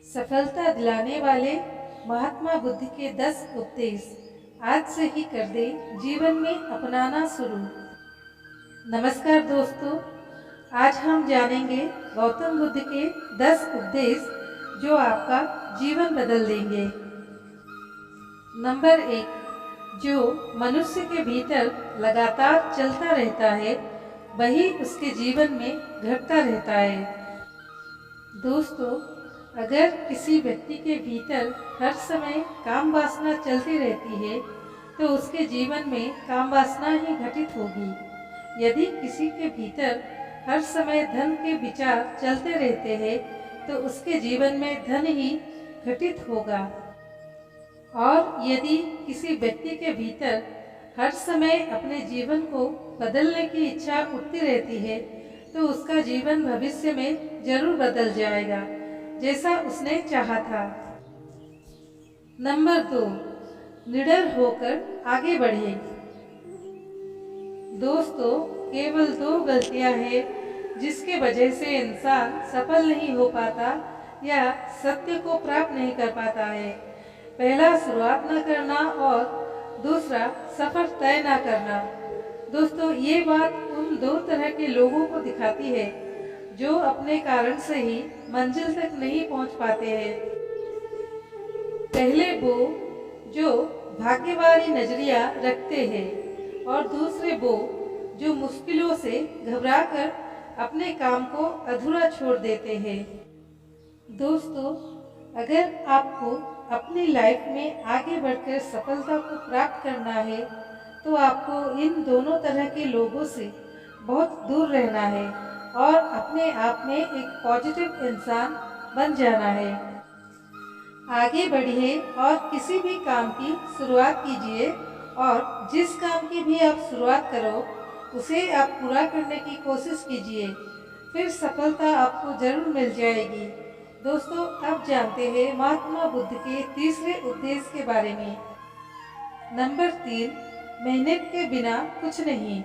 सफलता दिलाने वाले महात्मा बुद्ध के 10 उपदेश आज से ही कर दे जीवन में अपनाना शुरू। नमस्कार दोस्तों, आज हम जानेंगे गौतम बुद्ध के 10 उपदेश जो आपका जीवन बदल देंगे। नंबर 1, जो मनुष्य के भीतर लगातार चलता रहता है वही उसके जीवन में घटता रहता है। दोस्तों, अगर किसी व्यक्ति के भीतर हर समय काम वासना चलती रहती है तो उसके जीवन में काम वासना ही घटित होगी। यदि किसी के भीतर हर समय धन के विचार चलते रहते हैं तो उसके जीवन में धन ही घटित होगा। और यदि किसी व्यक्ति के भीतर हर समय अपने जीवन को बदलने की इच्छा उठती रहती है तो उसका जीवन भविष्य में जरूर बदल जाएगा जैसा उसने चाहा था। नंबर 2, निडर होकर आगे बढ़े। दोस्तों, केवल 2 गलतियां हैं जिसके वजह से इंसान सफल नहीं हो पाता या सत्य को प्राप्त नहीं कर पाता है। पहला, शुरुआत न करना और दूसरा, सफर तय न करना। दोस्तों, ये बात उन 2 तरह के लोगों को दिखाती है जो अपने कारण से ही मंजिल तक नहीं पहुंच पाते हैं। पहले वो जो भाग्यवादी नजरिया रखते हैं और दूसरे वो जो मुश्किलों से घबराकर अपने काम को अधूरा छोड़ देते हैं। दोस्तों, अगर आपको अपनी लाइफ में आगे बढ़कर सफलता को प्राप्त करना है तो आपको इन दोनों तरह के लोगों से बहुत दूर रहना है और अपने आप में एक पॉजिटिव इंसान बन जाना है। आगे बढ़िए और किसी भी काम की शुरुआत कीजिए और जिस काम की भी आप शुरुआत करो उसे आप पूरा करने की कोशिश कीजिए, फिर सफलता आपको जरूर मिल जाएगी। दोस्तों, अब जानते हैं महात्मा बुद्ध के तीसरे उपदेश के बारे में। नंबर 3, मेहनत के बिना कुछ नहीं।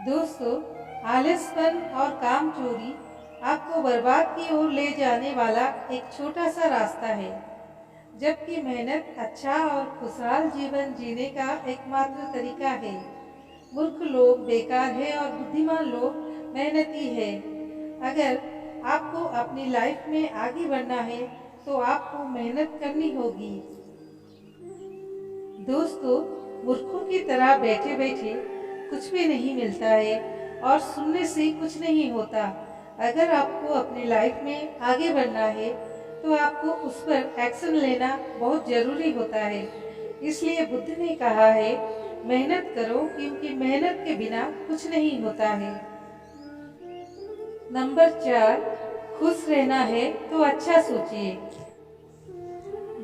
दोस्तों, आलसपन और कामचोरी आपको बर्बाद की ओर ले जाने वाला एक छोटा सा रास्ता है, जबकि मेहनत अच्छा और खुशहाल जीवन जीने का एकमात्र तरीका है। मूर्ख लोग बेकार है और बुद्धिमान लोग मेहनती है। अगर आपको अपनी लाइफ में आगे बढ़ना है तो आपको मेहनत करनी होगी। दोस्तों, मूर्खों की तरह बैठे बैठे कुछ भी नहीं मिलता है और सुनने से कुछ नहीं होता। अगर आपको अपनी लाइफ में आगे बढ़ना है तो आपको उस पर एक्शन लेना बहुत जरूरी होता है। इसलिए बुद्ध ने कहा है, मेहनत करो क्योंकि मेहनत के बिना कुछ नहीं होता है। नंबर 4, खुश रहना है तो अच्छा सोचिए।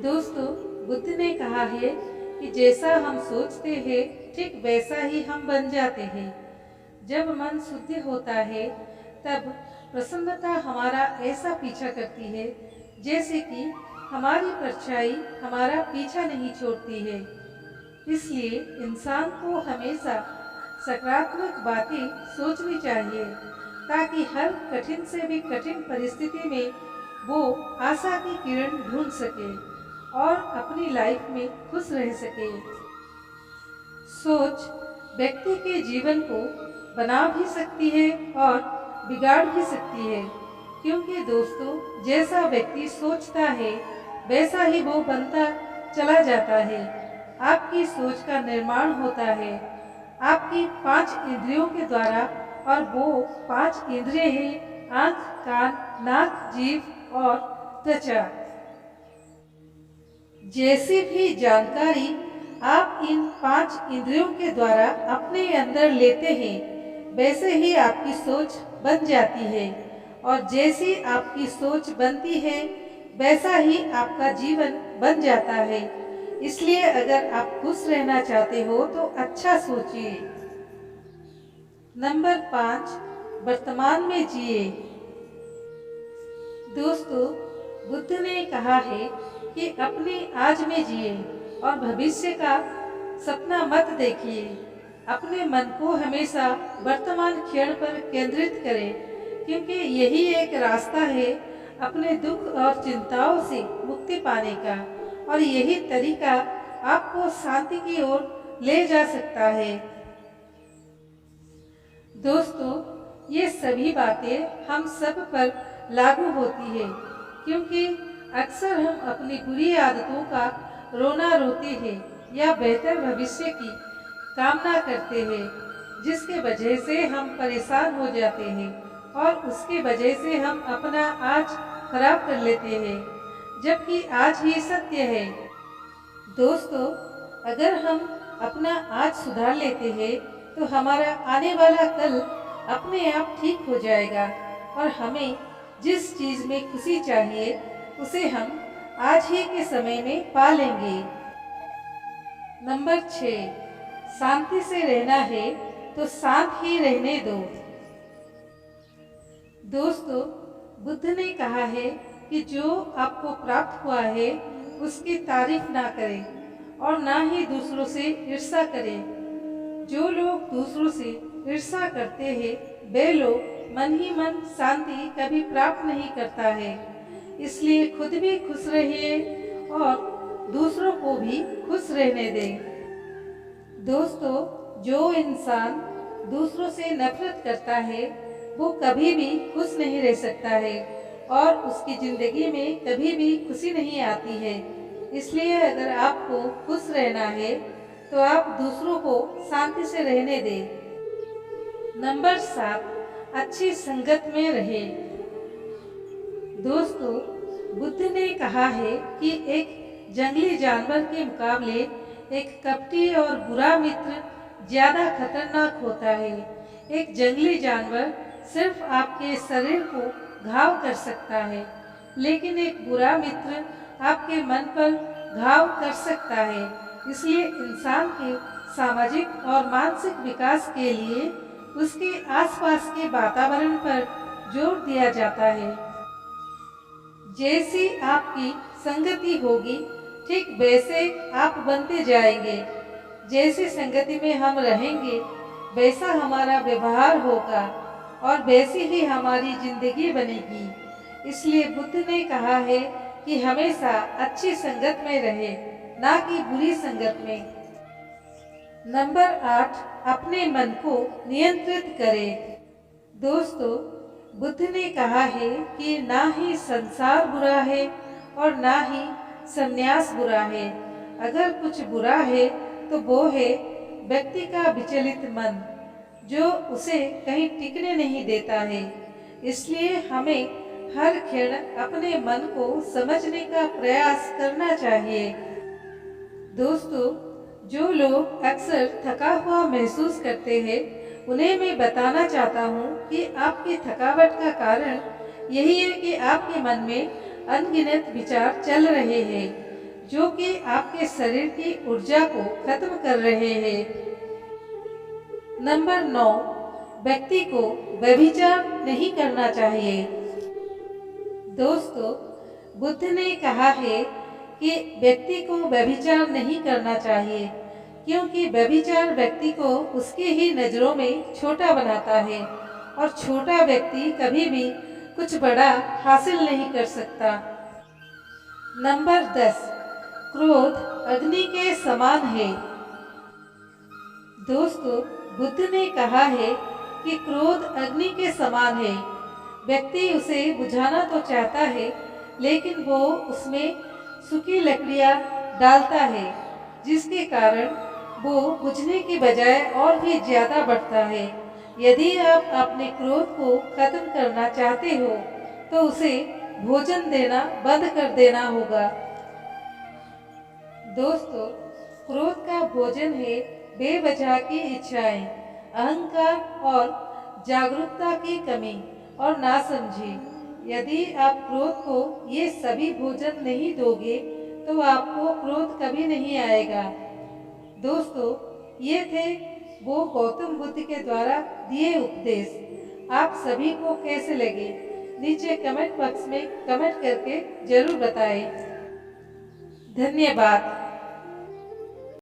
दोस्तों, बुद्ध ने कहा है कि जैसा हम सोचते हैं ठीक वैसा ही हम बन जाते हैं। जब मन शुद्ध होता है तब प्रसन्नता हमारा ऐसा पीछा करती है जैसे कि हमारी परछाई हमारा पीछा नहीं छोड़ती है। इसलिए इंसान को हमेशा सकारात्मक बातें सोचनी चाहिए ताकि हर कठिन से भी कठिन परिस्थिति में वो आशा की किरण ढूंढ सके और अपनी लाइफ में खुश रह सके। सोच व्यक्ति के जीवन को बना भी सकती है और बिगाड़ भी सकती है, क्योंकि दोस्तों, जैसा व्यक्ति सोचता है वैसा ही वो बनता चला जाता है। आपकी सोच का निर्माण होता है आपकी 5 इंद्रियों के द्वारा, और वो 5 इंद्रिय हैं आँख, कान, नाक, जीभ और त्वचा। जैसी भी जानकारी आप इन 5 इंद्रियों के द्वारा अपने अंदर लेते हैं वैसे ही आपकी सोच बन जाती है, और जैसी आपकी सोच बनती है वैसा ही आपका जीवन बन जाता है। इसलिए अगर आप खुश रहना चाहते हो तो अच्छा सोचिए। नंबर 5, वर्तमान में जिए। दोस्तों, बुद्ध ने कहा है कि अपने आज में जिए और भविष्य का सपना मत देखिए। अपने मन को हमेशा वर्तमान क्षण पर केंद्रित करें, क्योंकि यही एक रास्ता है अपने दुख और चिंताओं से मुक्ति पाने का, और यही तरीका आपको शांति की ओर ले जा सकता है। दोस्तों, ये सभी बातें हम सब पर लागू होती है, क्योंकि अक्सर हम अपनी बुरी आदतों का रोना रोते हैं या बेहतर भविष्य की कामना करते हैं, जिसके वजह से हम परेशान हो जाते हैं और उसके वजह से हम अपना आज खराब कर लेते हैं, जबकि आज ही सत्य है। दोस्तों, अगर हम अपना आज सुधार लेते हैं तो हमारा आने वाला कल अपने आप ठीक हो जाएगा, और हमें जिस चीज़ में खुशी चाहिए उसे हम आज ही के समय में पा लेंगे। नंबर 6, शांति से रहना है तो शांत ही रहने दो। दोस्तों, बुद्ध ने कहा है कि जो आपको प्राप्त हुआ है उसकी तारीफ ना करें और ना ही दूसरों से ईर्ष्या करें। जो लोग दूसरों से ईर्ष्या करते हैं वे लोग मन ही मन शांति कभी प्राप्त नहीं करता है। इसलिए खुद भी खुश रहिए और दूसरों को भी खुश रहने दें। दोस्तों, जो इंसान दूसरों से नफरत करता है वो कभी भी खुश नहीं रह सकता है और उसकी ज़िंदगी में कभी भी खुशी नहीं आती है। इसलिए अगर आपको खुश रहना है तो आप दूसरों को शांति से रहने दें। नंबर 7, अच्छी संगत में रहें। दोस्तों, बुद्ध ने कहा है कि एक जंगली जानवर के मुकाबले एक कपटी और बुरा मित्र ज़्यादा खतरनाक होता है। एक जंगली जानवर सिर्फ आपके शरीर को घाव कर सकता है, लेकिन एक बुरा मित्र आपके मन पर घाव कर सकता है। इसलिए इंसान के सामाजिक और मानसिक विकास के लिए उसके आसपास के वातावरण पर जोर दिया जाता है। जैसी आपकी संगति होगी ठीक वैसे आप बनते जाएंगे। जैसी संगति में हम रहेंगे वैसा हमारा व्यवहार होगा और वैसी ही हमारी जिंदगी बनेगी। इसलिए बुद्ध ने कहा है कि हमेशा अच्छी संगत में रहे, ना कि बुरी संगत में। नंबर 8, अपने मन को नियंत्रित करें। दोस्तों, बुद्ध ने कहा है कि ना ही संसार बुरा है और ना ही संन्यास बुरा है। अगर कुछ बुरा है तो वो है व्यक्ति का विचलित मन, जो उसे कहीं टिकने नहीं देता है। इसलिए हमें हर क्षण अपने मन को समझने का प्रयास करना चाहिए। दोस्तों, जो लोग अक्सर थका हुआ महसूस करते हैं उन्हें मैं बताना चाहता हूँ कि आपकी थकावट का कारण यही है कि आपके मन में अनगिनत विचार चल रहे हैं, जो कि आपके शरीर की ऊर्जा को खत्म कर रहे हैं। नंबर 9, व्यक्ति को व्यभिचार नहीं करना चाहिए। दोस्तों, बुद्ध ने कहा है कि व्यक्ति को व्यभिचार नहीं करना चाहिए, क्योंकि व्यभिचार व्यक्ति को उसकी ही नज़रों में छोटा बनाता है और छोटा व्यक्ति कभी भी कुछ बड़ा हासिल नहीं कर सकता। नंबर 10, क्रोध अग्नि के समान है। दोस्तों, बुद्ध ने कहा है कि क्रोध अग्नि के समान है। व्यक्ति उसे बुझाना तो चाहता है, लेकिन वो उसमें सूखी लकड़ियाँ डालता है, जिसके कारण वो बुझने की बजाय और भी ज़्यादा बढ़ता है। यदि आप अपने क्रोध को खत्म करना चाहते हो तो उसे भोजन देना बंद कर देना होगा। दोस्तों, क्रोध का भोजन है बेवजह की इच्छाएं, अहंकार और जागरूकता की कमी और नासमझी। यदि आप क्रोध को ये सभी भोजन नहीं दोगे तो आपको क्रोध कभी नहीं आएगा। दोस्तों, ये थे वो गौतम बुद्ध के द्वारा दिए उपदेश। आप सभी को कैसे लगे नीचे कमेंट बॉक्स में कमेंट करके जरूर बताएं। धन्यवाद।